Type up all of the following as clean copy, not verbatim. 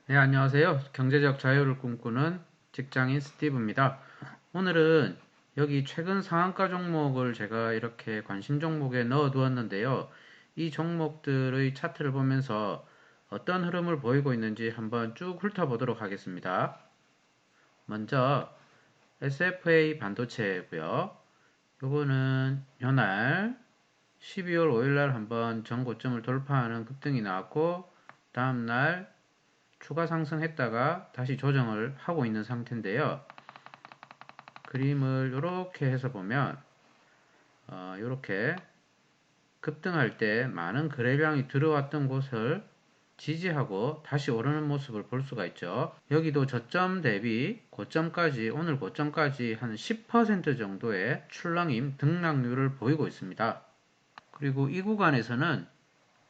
네, 안녕하세요. 경제적 자유를 꿈꾸는 직장인 스티브입니다. 오늘은 여기 최근 상한가 종목을 제가 이렇게 관심 종목에 넣어 두었는데요. 이 종목들의 차트를 보면서 어떤 흐름을 보이고 있는지 한번 쭉 훑어보도록 하겠습니다. 먼저 SFA 반도체고요. 요거는 요날 12월 5일날 한번 전고점을 돌파하는 급등이 나왔고 다음날 추가 상승했다가 다시 조정을 하고 있는 상태인데요. 그림을 이렇게 해서 보면 이렇게 급등할 때 많은 거래량이 들어왔던 곳을 지지하고 다시 오르는 모습을 볼 수가 있죠. 여기도 저점 대비 고점까지 오늘 고점까지 한 10% 정도의 출렁임 등락률을 보이고 있습니다. 그리고 이 구간에서는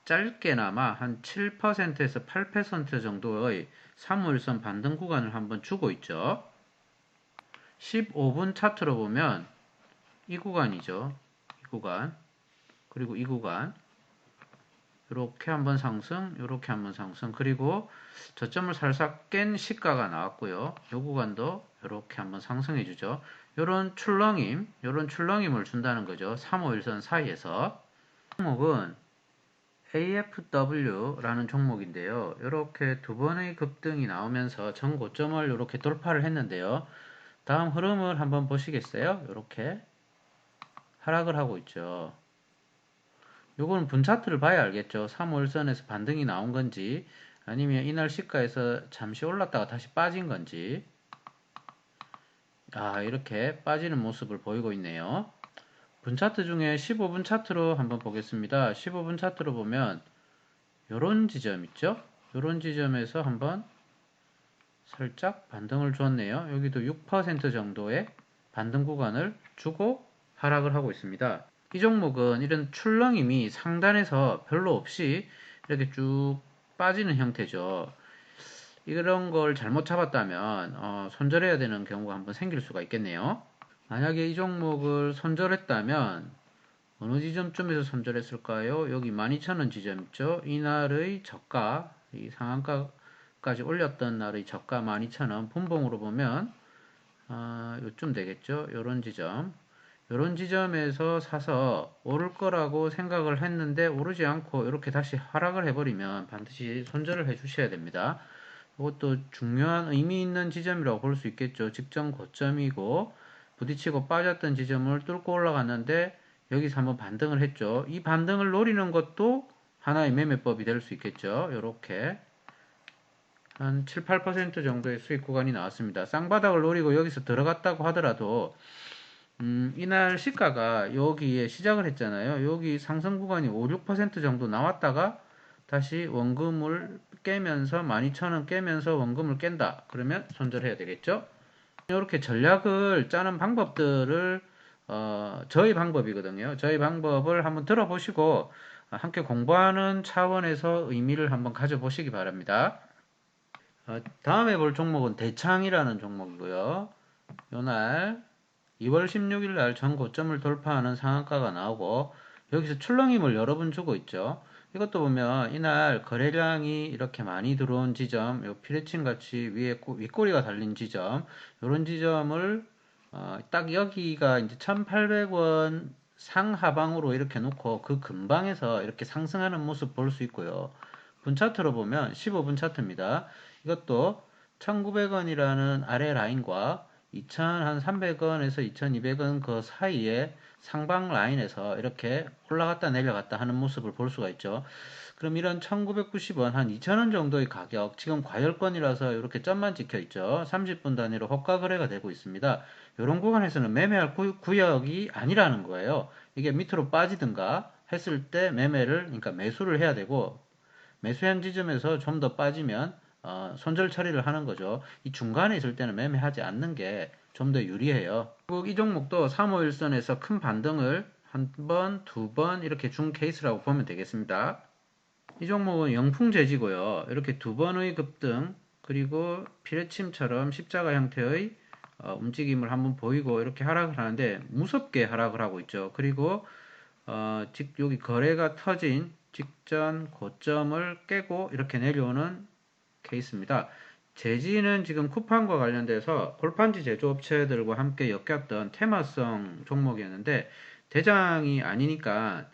짧게나마 한 7%에서 8% 정도의 3월선 반등 구간을 한번 주고 있죠. 15분 차트로 보면 이 구간이죠. 이 구간. 그리고 이 구간. 이렇게 한번 상승, 이렇게 한번 상승. 그리고 저점을 살짝 깬 시가가 나왔고요. 이 구간도 이렇게 한번 상승해 주죠. 이런 출렁임을 준다는 거죠. 3, 5일선 사이에서. 종목은 AFW라는 종목인데요. 이렇게 두 번의 급등이 나오면서 전 고점을 이렇게 돌파를 했는데요. 다음 흐름을 한번 보시겠어요? 이렇게 하락을 하고 있죠. 요거는 분차트를 봐야 알겠죠. 3월선에서 반등이 나온 건지 아니면 이날 시가에서 잠시 올랐다가 다시 빠진 건지. 이렇게 빠지는 모습을 보이고 있네요. 분차트 중에 15분 차트로 한번 보겠습니다. 15분 차트로 보면 요런 지점 있죠? 요런 지점에서 한번 살짝 반등을 줬네요. 여기도 6% 정도의 반등 구간을 주고 하락을 하고 있습니다. 이 종목은 이런 출렁임이 상단에서 별로 없이 이렇게 쭉 빠지는 형태죠. 이런 걸 잘못 잡았다면 손절해야 되는 경우가 한번 생길 수가 있겠네요. 만약에 이 종목을 손절했다면 어느 지점쯤에서 손절했을까요? 여기 12,000원 지점 있죠? 이날의 저가, 이 상한가까지 올렸던 날의 저가 12,000원 분봉으로 보면 요쯤 되겠죠? 요런 지점. 요런 지점에서 사서 오를 거라고 생각을 했는데 오르지 않고 이렇게 다시 하락을 해버리면 반드시 손절을 해 주셔야 됩니다. 이것도 중요한 의미 있는 지점이라고 볼 수 있겠죠. 직전 고점이고 부딪히고 빠졌던 지점을 뚫고 올라갔는데 여기서 한번 반등을 했죠. 이 반등을 노리는 것도 하나의 매매법이 될 수 있겠죠. 이렇게 한 7, 8% 정도의 수익 구간이 나왔습니다. 쌍바닥을 노리고 여기서 들어갔다고 하더라도 이날 시가가 여기에 시작을 했잖아요. 여기 상승 구간이 5, 6% 정도 나왔다가 다시 원금을 깨면서 12,000원 깨면서 원금을 깬다. 그러면 손절해야 되겠죠. 이렇게 전략을 짜는 방법들을 저희 방법이거든요. 저희 방법을 한번 들어보시고 함께 공부하는 차원에서 의미를 한번 가져보시기 바랍니다. 다음에 볼 종목은 대창이라는 종목이고요. 요날 2월 16일 날 전 고점을 돌파하는 상한가가 나오고 여기서 출렁임을 여러 번 주고 있죠. 이것도 보면 이날 거래량이 이렇게 많이 들어온 지점, 요 피레침 같이 위에 윗꼬리가 달린 지점, 이런 지점을 딱 여기가 이제 1,800원 상하방으로 이렇게 놓고 그 근방에서 이렇게 상승하는 모습 볼 수 있고요. 분 차트로 보면 15분 차트입니다. 이것도 1,900원이라는 아래 라인과 2,300원에서 2,200원 그 사이에 상방 라인에서 이렇게 올라갔다 내려갔다 하는 모습을 볼 수가 있죠. 그럼 이런 1,990원, 한 2,000원 정도의 가격, 지금 과열권이라서 이렇게 점만 찍혀 있죠. 30분 단위로 호가 거래가 되고 있습니다. 이런 구간에서는 매매할 구역이 아니라는 거예요. 이게 밑으로 빠지든가 했을 때 매매를, 그러니까 매수를 해야 되고, 매수한 지점에서 좀 더 빠지면 손절 처리를 하는 거죠. 이 중간에 있을 때는 매매하지 않는 게 좀 더 유리해요. 결국 이 종목도 351선에서 큰 반등을 한 번, 두 번 이렇게 준 케이스라고 보면 되겠습니다. 이 종목은 영풍재지고요. 이렇게 두 번의 급등 그리고 피레침처럼 십자가 형태의 움직임을 한번 보이고 이렇게 하락을 하는데 무섭게 하락을 하고 있죠. 그리고 여기 거래가 터진 직전 고점을 깨고 이렇게 내려오는 케이스입니다. 재지는 지금 쿠팡과 관련돼서 골판지 제조업체들과 함께 엮였던 테마성 종목이었는데 대장이 아니니까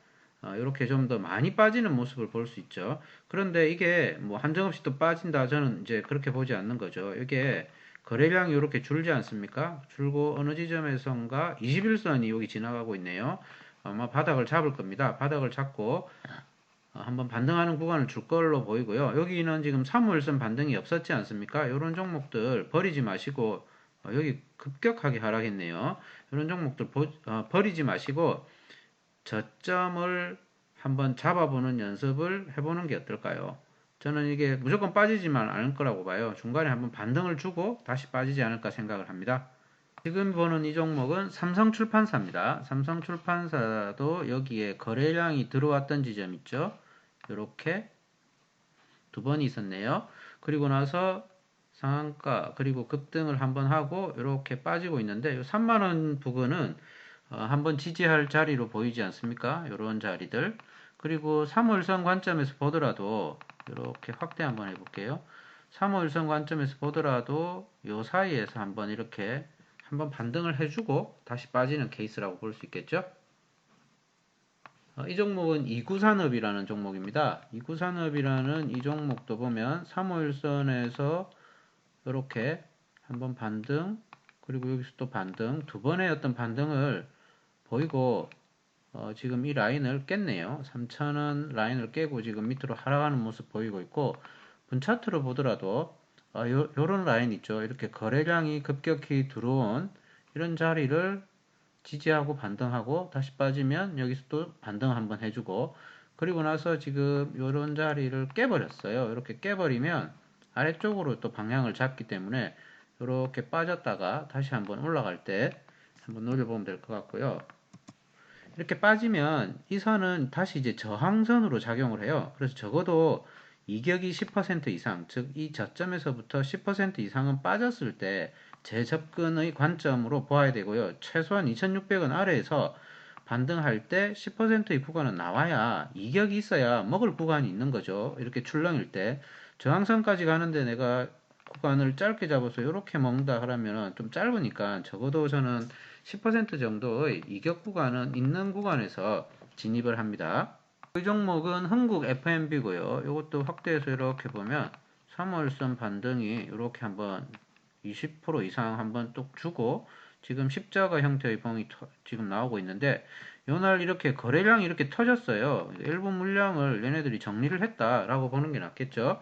이렇게 좀 더 많이 빠지는 모습을 볼 수 있죠. 그런데 이게 뭐 한정없이 또 빠진다 저는 이제 그렇게 보지 않는 거죠. 이게 거래량이 이렇게 줄지 않습니까? 줄고 어느 지점에선가 21선이 여기 지나가고 있네요. 아마 바닥을 잡을 겁니다. 바닥을 잡고 한번 반등하는 구간을 줄 걸로 보이고요. 여기는 지금 3월선 반등이 없었지 않습니까? 이런 종목들 버리지 마시고 여기 급격하게 하락했네요. 이런 종목들 버리지 마시고 저점을 한번 잡아보는 연습을 해보는 게 어떨까요? 저는 이게 무조건 빠지지만 않을 거라고 봐요. 중간에 한번 반등을 주고 다시 빠지지 않을까 생각을 합니다. 지금 보는 이 종목은 삼성출판사입니다. 삼성출판사도 여기에 거래량이 들어왔던 지점 있죠? 이렇게 두 번이 있었네요. 그리고 나서 상한가 그리고 급등을 한번 하고 이렇게 빠지고 있는데 3만원 부근은 한번 지지할 자리로 보이지 않습니까? 이런 자리들. 그리고 3월선 관점에서 보더라도 이렇게 확대 한번 해볼게요. 3월선 관점에서 보더라도 이 사이에서 한번 이렇게 한번 반등을 해주고 다시 빠지는 케이스라고 볼 수 있겠죠? 이 종목은 이구산업이라는 종목입니다. 이구산업이라는 이 종목도 보면 3월선에서 이렇게 한번 반등 그리고 여기서 또 반등 두 번의 어떤 반등을 보이고 지금 이 라인을 깼네요. 3,000원 라인을 깨고 지금 밑으로 하락하는 모습 보이고 있고 분차트로 보더라도 요런 라인 있죠. 이렇게 거래량이 급격히 들어온 이런 자리를 지지하고 반등하고 다시 빠지면 여기서 또 반등 한번 해주고 그리고 나서 지금 요런 자리를 깨버렸어요. 이렇게 깨버리면 아래쪽으로 또 방향을 잡기 때문에 이렇게 빠졌다가 다시 한번 올라갈 때 한번 노려보면 될 것 같고요. 이렇게 빠지면 이 선은 다시 이제 저항선으로 작용을 해요. 그래서 적어도 이격이 10% 이상, 즉 이 저점에서부터 10% 이상은 빠졌을 때 재접근의 관점으로 보아야 되고요. 최소한 2,600원 아래에서 반등할 때 10%의 구간은 나와야 이격이 있어야 먹을 구간이 있는 거죠. 이렇게 출렁일 때 저항선까지 가는데 내가 구간을 짧게 잡아서 이렇게 먹는다 그러면 좀 짧으니까 적어도 저는 10% 정도의 이격 구간은 있는 구간에서 진입을 합니다. 이 종목은 흥국 F&B고요. 이것도 확대해서 이렇게 보면 3월선 반등이 이렇게 한번 20% 이상 한번 뚝 주고 지금 십자가 형태의 봉이 지금 나오고 있는데 요날 이렇게 거래량이 이렇게 터졌어요. 일부 물량을 얘네들이 정리를 했다라고 보는 게 낫겠죠.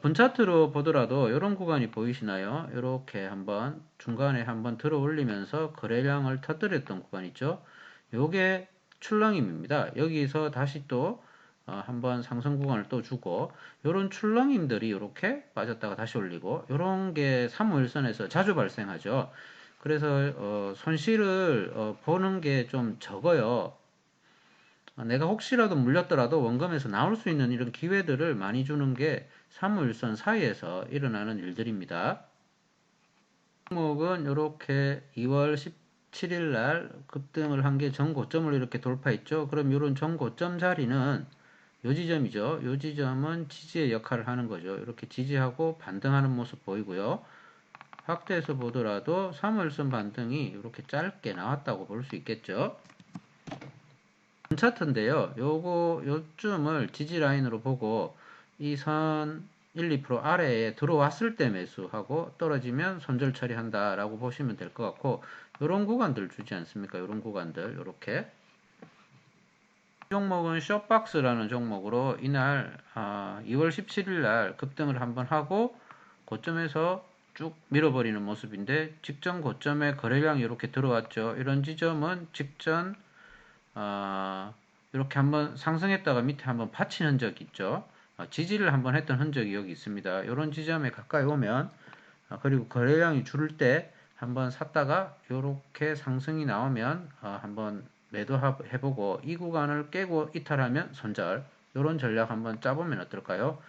분차트로 보더라도 이런 구간이 보이시나요? 이렇게 한번 중간에 한번 들어 올리면서 거래량을 터뜨렸던 구간 있죠? 요게 출렁임입니다. 여기서 다시 또 한번 상승 구간을 또 주고 요런 출렁임들이 이렇게 빠졌다가 다시 올리고 요런 게 3월선에서 자주 발생하죠. 그래서 손실을 보는 게 좀 적어요. 내가 혹시라도 물렸더라도 원금에서 나올 수 있는 이런 기회들을 많이 주는 게 3월선 사이에서 일어나는 일들입니다. 종목은 이렇게 2월 17일 날 급등을 한 게 전고점을 이렇게 돌파했죠. 그럼 이런 전고점 자리는 요 지점이죠. 요 지점은 지지의 역할을 하는 거죠. 이렇게 지지하고 반등하는 모습 보이고요. 확대해서 보더라도 3월선 반등이 이렇게 짧게 나왔다고 볼 수 있겠죠. 차트인데요. 요쯤을 지지 라인으로 보고 이 선 1, 2% 아래에 들어왔을 때 매수하고 떨어지면 손절 처리한다 라고 보시면 될 것 같고 요런 구간들 주지 않습니까? 요런 구간들 요렇게 이 종목은 숏박스라는 종목으로 이날 2월 17일 날 급등을 한번 하고 고점에서 쭉 밀어버리는 모습인데 직전 고점에 거래량이 이렇게 들어왔죠. 이런 지점은 직전 이렇게 한번 상승했다가 밑에 한번 받친 흔적이 있죠. 지지를 한번 했던 흔적이 여기 있습니다. 이런 지점에 가까이 오면 그리고 거래량이 줄을 때 한번 샀다가 이렇게 상승이 나오면 한번 매도해보고 이 구간을 깨고 이탈하면 손절 이런 전략 한번 짜보면 어떨까요?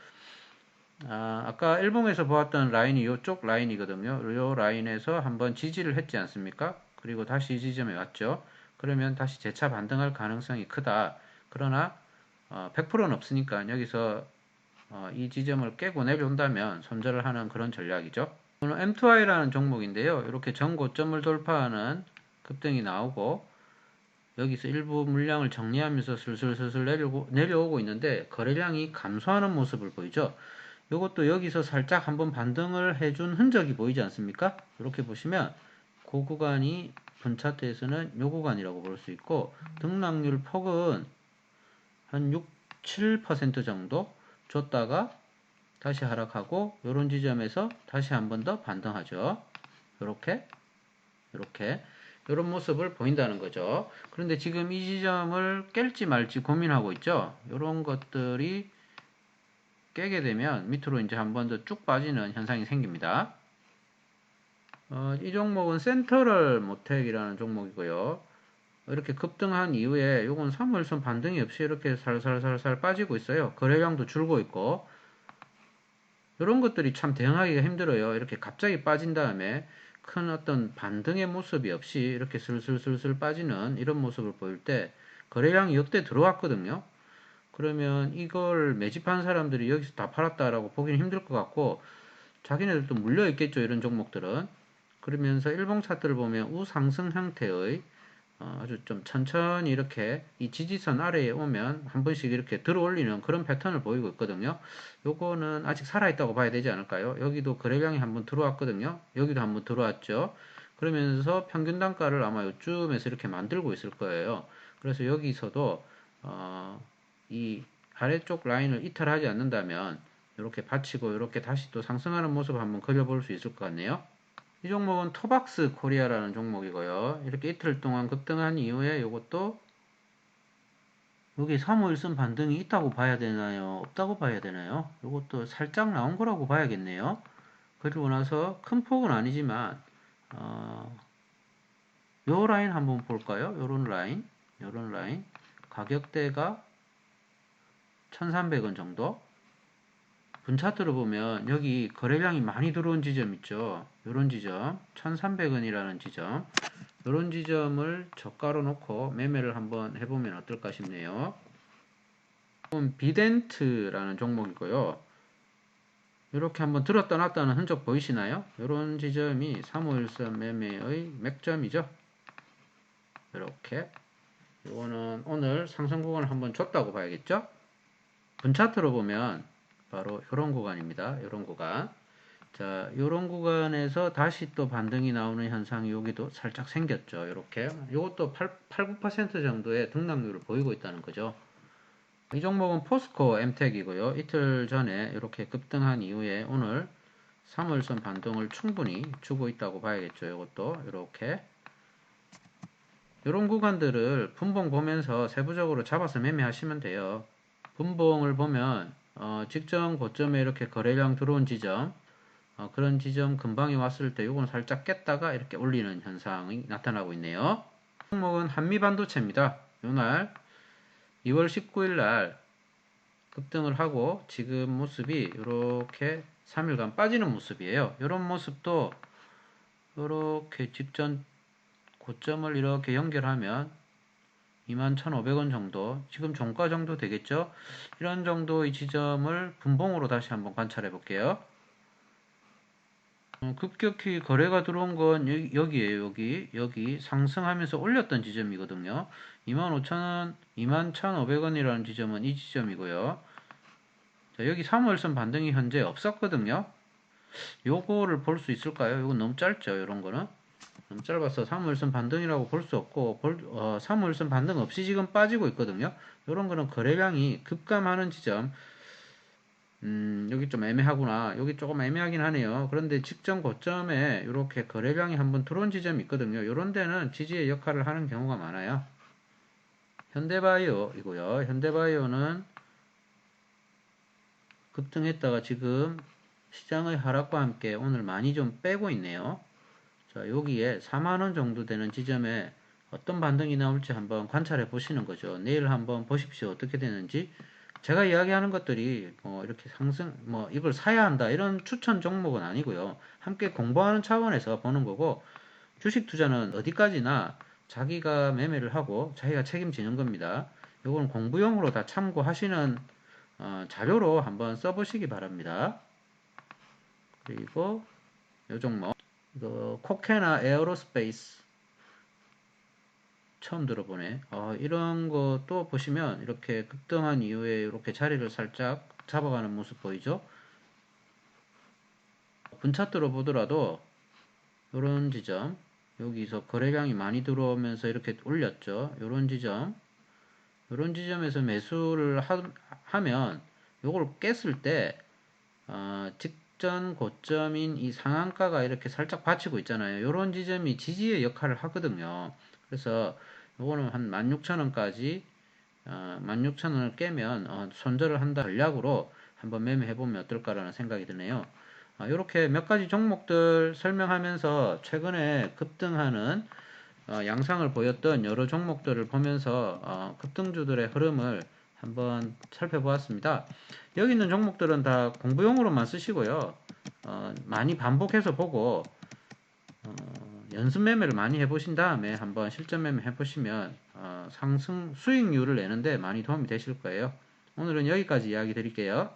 아까 일봉에서 보았던 라인이 이쪽 라인이거든요. 이 라인에서 한번 지지를 했지 않습니까? 그리고 다시 이 지점에 왔죠. 그러면 다시 재차 반등할 가능성이 크다. 그러나 100%는 없으니까 여기서 이 지점을 깨고 내려온다면 손절을 하는 그런 전략이죠. 오늘 M2I라는 종목인데요. 이렇게 전고점을 돌파하는 급등이 나오고 여기서 일부 물량을 정리하면서 슬슬슬슬 내려오고 있는데 거래량이 감소하는 모습을 보이죠. 이것도 여기서 살짝 한번 반등을 해준 흔적이 보이지 않습니까? 이렇게 보시면 그 구간이 분차트에서는 이 구간이라고 볼 수 있고 등락률 폭은 한 6, 7% 정도 줬다가 다시 하락하고 이런 지점에서 다시 한 번 더 반등하죠. 이렇게 이런 모습을 보인다는 거죠. 그런데 지금 이 지점을 깰지 말지 고민하고 있죠. 이런 것들이 깨게 되면 밑으로 이제 한 번 더 쭉 빠지는 현상이 생깁니다. 이 종목은 센트럴 모텍이라는 종목이고요. 이렇게 급등한 이후에 이건 3월선 반등이 없이 이렇게 살살살살 빠지고 있어요. 거래량도 줄고 있고 이런 것들이 참 대응하기가 힘들어요. 이렇게 갑자기 빠진 다음에 큰 어떤 반등의 모습이 없이 이렇게 슬슬슬슬 빠지는 이런 모습을 보일 때 거래량이 역대 들어왔거든요. 그러면 이걸 매집한 사람들이 여기서 다 팔았다라고 보기는 힘들 것 같고 자기네들도 물려 있겠죠. 이런 종목들은. 그러면서 일봉 차트를 보면 우상승 형태의 아주 좀 천천히 이렇게 이 지지선 아래에 오면 한 번씩 이렇게 들어 올리는 그런 패턴을 보이고 있거든요. 요거는 아직 살아있다고 봐야 되지 않을까요? 여기도 거래량이 한번 들어왔거든요. 여기도 한번 들어왔죠. 그러면서 평균 단가를 아마 요쯤에서 이렇게 만들고 있을 거예요. 그래서 여기서도 이 아래쪽 라인을 이탈하지 않는다면 이렇게 받치고 이렇게 다시 또 상승하는 모습을 한번 그려볼 수 있을 것 같네요. 이 종목은 토박스 코리아라는 종목이고요. 이렇게 이틀 동안 급등한 이후에 이것도 여기 3호1선 반등이 있다고 봐야 되나요? 없다고 봐야 되나요? 이것도 살짝 나온 거라고 봐야겠네요. 그리고 나서 큰 폭은 아니지만 요 라인 한번 볼까요? 요런 라인 가격대가 1300원 정도 분차트로 보면 여기 거래량이 많이 들어온 지점 있죠. 요런 지점 1300원이라는 지점 요런 지점을 저가로 놓고 매매를 한번 해보면 어떨까 싶네요. 비덴트라는 종목이고요. 이렇게 한번 들었다 놨다는 흔적 보이시나요? 요런 지점이 3513 매매의 맥점이죠. 이렇게 이거는 오늘 상승 구간을 한번 줬다고 봐야겠죠. 분차트로 보면 바로 이런 구간입니다. 이런 구간. 자, 이런 구간에서 다시 또 반등이 나오는 현상이 여기도 살짝 생겼죠. 이렇게. 이것도 8, 9% 정도의 등락률을 보이고 있다는 거죠. 이 종목은 포스코 엠텍이고요. 이틀 전에 이렇게 급등한 이후에 오늘 3월선 반등을 충분히 주고 있다고 봐야겠죠. 이것도 이렇게. 이런 구간들을 분봉 보면서 세부적으로 잡아서 매매하시면 돼요. 분봉을 보면 직전 고점에 이렇게 거래량 들어온 지점 그런 지점 근방에 왔을 때 이건 살짝 깼다가 이렇게 올리는 현상이 나타나고 있네요. 종목은 한미반도체입니다. 이날 2월 19일 날 급등을 하고 지금 모습이 이렇게 3일간 빠지는 모습이에요. 이런 모습도 이렇게 직전 고점을 이렇게 연결하면 21,500원 정도 지금 종가 정도 되겠죠. 이런 정도의 지점을 분봉으로 다시 한번 관찰해 볼게요. 급격히 거래가 들어온 건 여기에요. 여기 상승하면서 올렸던 지점이거든요. 25,000원, 21,500원이라는 지점은 이 지점이고요. 자, 여기 3월선 반등이 현재 없었거든요. 요거를 볼 수 있을까요? 이건 너무 짧죠. 이런 거는 너무 짧아서 3월선 반등이라고 볼 수 없고 3월선 반등 없이 지금 빠지고 있거든요. 이런 거는 거래량이 급감하는 지점. 여기 좀 애매하구나. 여기 조금 애매하긴 하네요. 그런데 직전 고점에 이렇게 거래량이 한번 들어온 지점이 있거든요. 이런 데는 지지의 역할을 하는 경우가 많아요. 현대바이오이고요. 현대바이오는 급등했다가 지금 시장의 하락과 함께 오늘 많이 좀 빼고 있네요. 자, 여기에 4만원 정도 되는 지점에 어떤 반등이 나올지 한번 관찰해 보시는 거죠. 내일 한번 보십시오. 어떻게 되는지. 제가 이야기하는 것들이 이렇게 상승 이걸 사야 한다 이런 추천 종목은 아니고요. 함께 공부하는 차원에서 보는 거고 주식 투자는 어디까지나 자기가 매매를 하고 자기가 책임지는 겁니다. 이건 공부용으로 다 참고하시는 자료로 한번 써보시기 바랍니다. 그리고 요 종목 이거 코케나 에어로스페이스 처음 들어보네. 이런 것도 보시면 이렇게 급등한 이후에 이렇게 자리를 살짝 잡아가는 모습 보이죠? 분차트로 보더라도 이런 지점, 여기서 거래량이 많이 들어오면서 이렇게 올렸죠. 이런 지점에서 매수를 하면 요걸 깼을 때 직전 고점인 이 상한가가 이렇게 살짝 받치고 있잖아요. 이런 지점이 지지의 역할을 하거든요. 그래서 요거는 한 16,000원까지 16,000원을 깨면 손절을 한다 전략으로 한번 매매해보면 어떨까라는 생각이 드네요. 이렇게 몇 가지 종목들 설명하면서 최근에 급등하는 양상을 보였던 여러 종목들을 보면서 급등주들의 흐름을 한번 살펴보았습니다. 여기 있는 종목들은 다 공부용으로만 쓰시고요. 많이 반복해서 보고 연습 매매를 많이 해보신 다음에 한번 실전 매매 해보시면 상승 수익률을 내는데 많이 도움이 되실 거예요. 오늘은 여기까지 이야기 드릴게요.